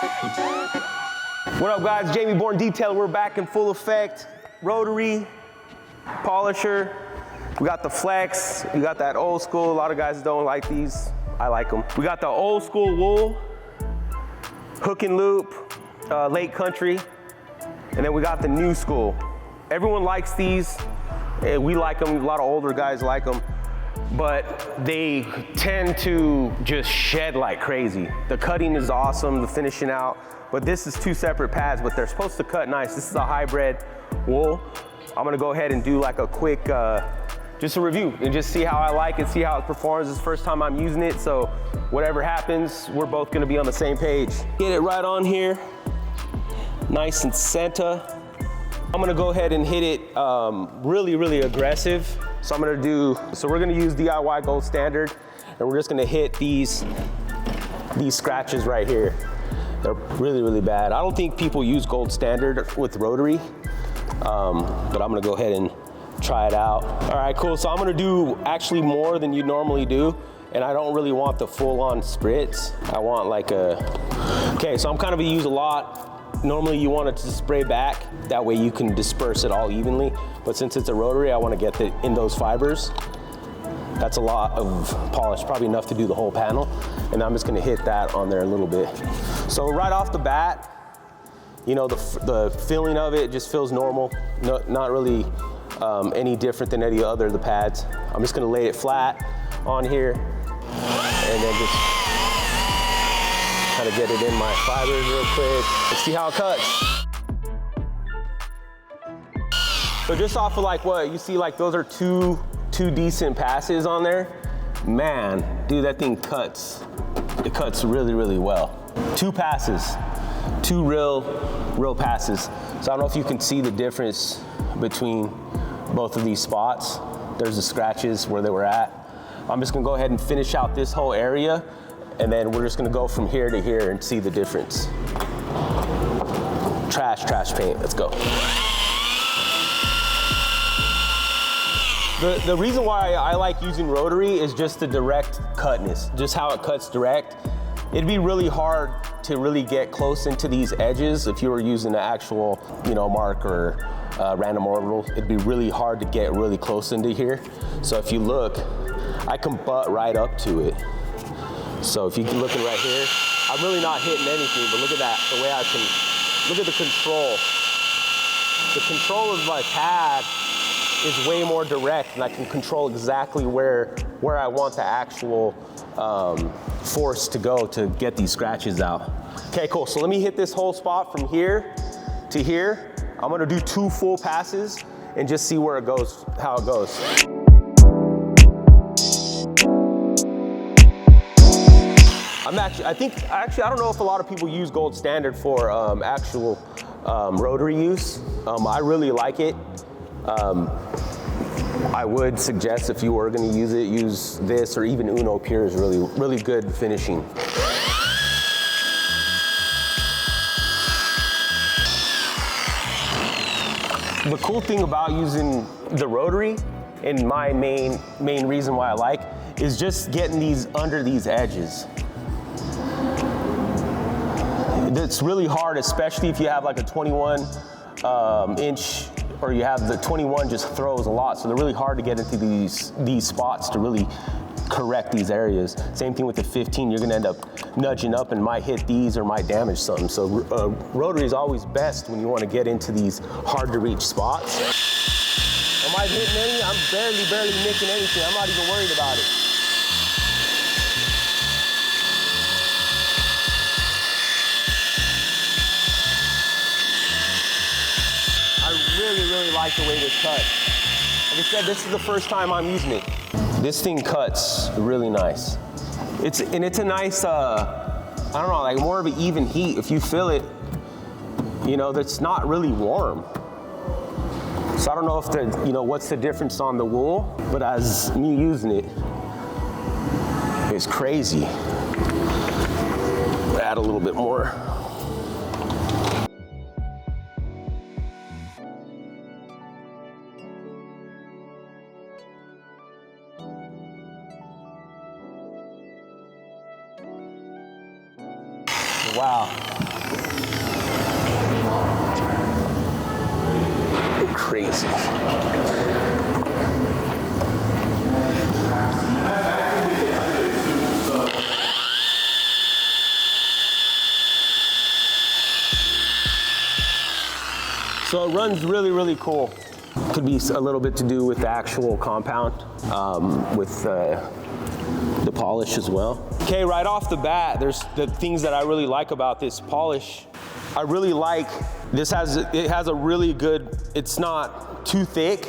What up, guys? Jamie Bourne Detail. We're back in full effect. Rotary, polisher. We got the flex. We got that old school. A lot of guys don't like these. I like them. We got the old school wool, hook and loop, lake country. And then we got the new school. Everyone likes these. We like them. A lot of older guys like them. But they tend to just shed like crazy. The cutting is awesome, the finishing out. But this is two separate pads, but they're supposed to cut nice. This is a hybrid wool. I'm gonna go ahead and do like a quick, just a review and just see how I like it, see how it performs. This is the first time I'm using it, so whatever happens, we're both gonna be on the same page. Get it right on here, nice and center. I'm gonna go ahead and hit it really, really aggressive. So we're gonna use DIY Gold Standard, and we're just gonna hit these scratches right here. They're really, really bad. I don't think people use Gold Standard with rotary, but I'm gonna go ahead and try it out. All right, cool. So I'm gonna do actually more than you normally do, and I don't really want the full-on spritz. I want like okay, so I'm kind of gonna use a lot. Normally you want it to spray back, that way you can disperse it all evenly. But since it's a rotary, I wanna get it in those fibers. That's a lot of polish, probably enough to do the whole panel. And I'm just gonna hit that on there a little bit. So right off the bat, you know, the feeling of it just feels normal. Not really any different than any other of the pads. I'm just gonna lay it flat on here and then just kind of get it in my fibers real quick. Let's see how it cuts. So just off of like what you see, like those are two decent passes on there. Man, dude, that thing cuts. It cuts really, really well. Two passes, two real passes. So I don't know if you can see the difference between both of these spots. There's the scratches where they were at. I'm just gonna go ahead and finish out this whole area, and then we're just gonna go from here to here and see the difference. Trash paint, let's go. The reason why I like using rotary is just the direct cutness, just how it cuts direct. It'd be really hard to really get close into these edges if you were using an actual, you know, mark or random orbital. It'd be really hard to get really close into here. So if you look, I can butt right up to it. So if you're looking right here, I'm really not hitting anything, but look at that, the way I can, look at the control. The control of my pad is way more direct, and I can control exactly where I want the actual force to go to get these scratches out. Okay, cool, so let me hit this whole spot from here to here. I'm gonna do 2 full passes and just see where it goes, how it goes. I don't know if a lot of people use Gold Standard for actual rotary use. I really like it. I would suggest if you were going to use it, use this, or even Uno Pure is really, really good finishing. The cool thing about using the rotary, and my main reason why I like, is just getting these under these edges. It's really hard, especially if you have like a 21 inch, or you have the 21 just throws a lot, so they're really hard to get into these spots to really correct these areas. Same thing with the 15, you're gonna end up nudging up and might hit these or might damage something. So rotary is always best when you wanna get into these hard to reach spots. Am I hitting any? I'm barely nicking anything. I'm not even worried about it. Really like the way this cuts. Like I said, this is the first time I'm using it. This thing cuts really nice. It's a nice, I don't know, like more of an even heat. If you feel it, you know, that's not really warm. So I don't know if what's the difference on the wool, but as me using it, it's crazy. Add a little bit more. Wow. Crazy. So it runs really, really cool. Could be a little bit to do with the actual compound, with the polish as well. Okay, right off the bat, there's the things that I really like about this polish. I really like, it has a really good, it's not too thick,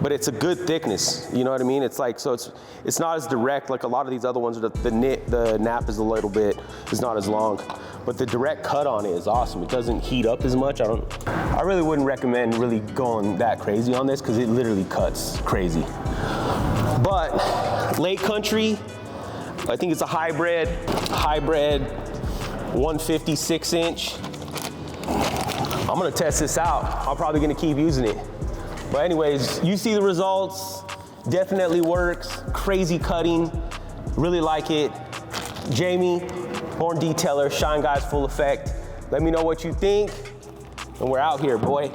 but it's a good thickness. You know what I mean? It's like, so it's not as direct like a lot of these other ones. The nap is a little bit, is not as long, but the direct cut on it is awesome. It doesn't heat up as much. I really wouldn't recommend really going that crazy on this because it literally cuts crazy. But Lake Country, I think it's a hybrid 150 6-inch. I'm gonna test this out. I'm probably gonna keep using it. But anyways, you see the results, definitely works, crazy cutting, really like it. Jamie, Born Detailer, Shine Guys Full Effect. Let me know what you think, and we're out here, boy.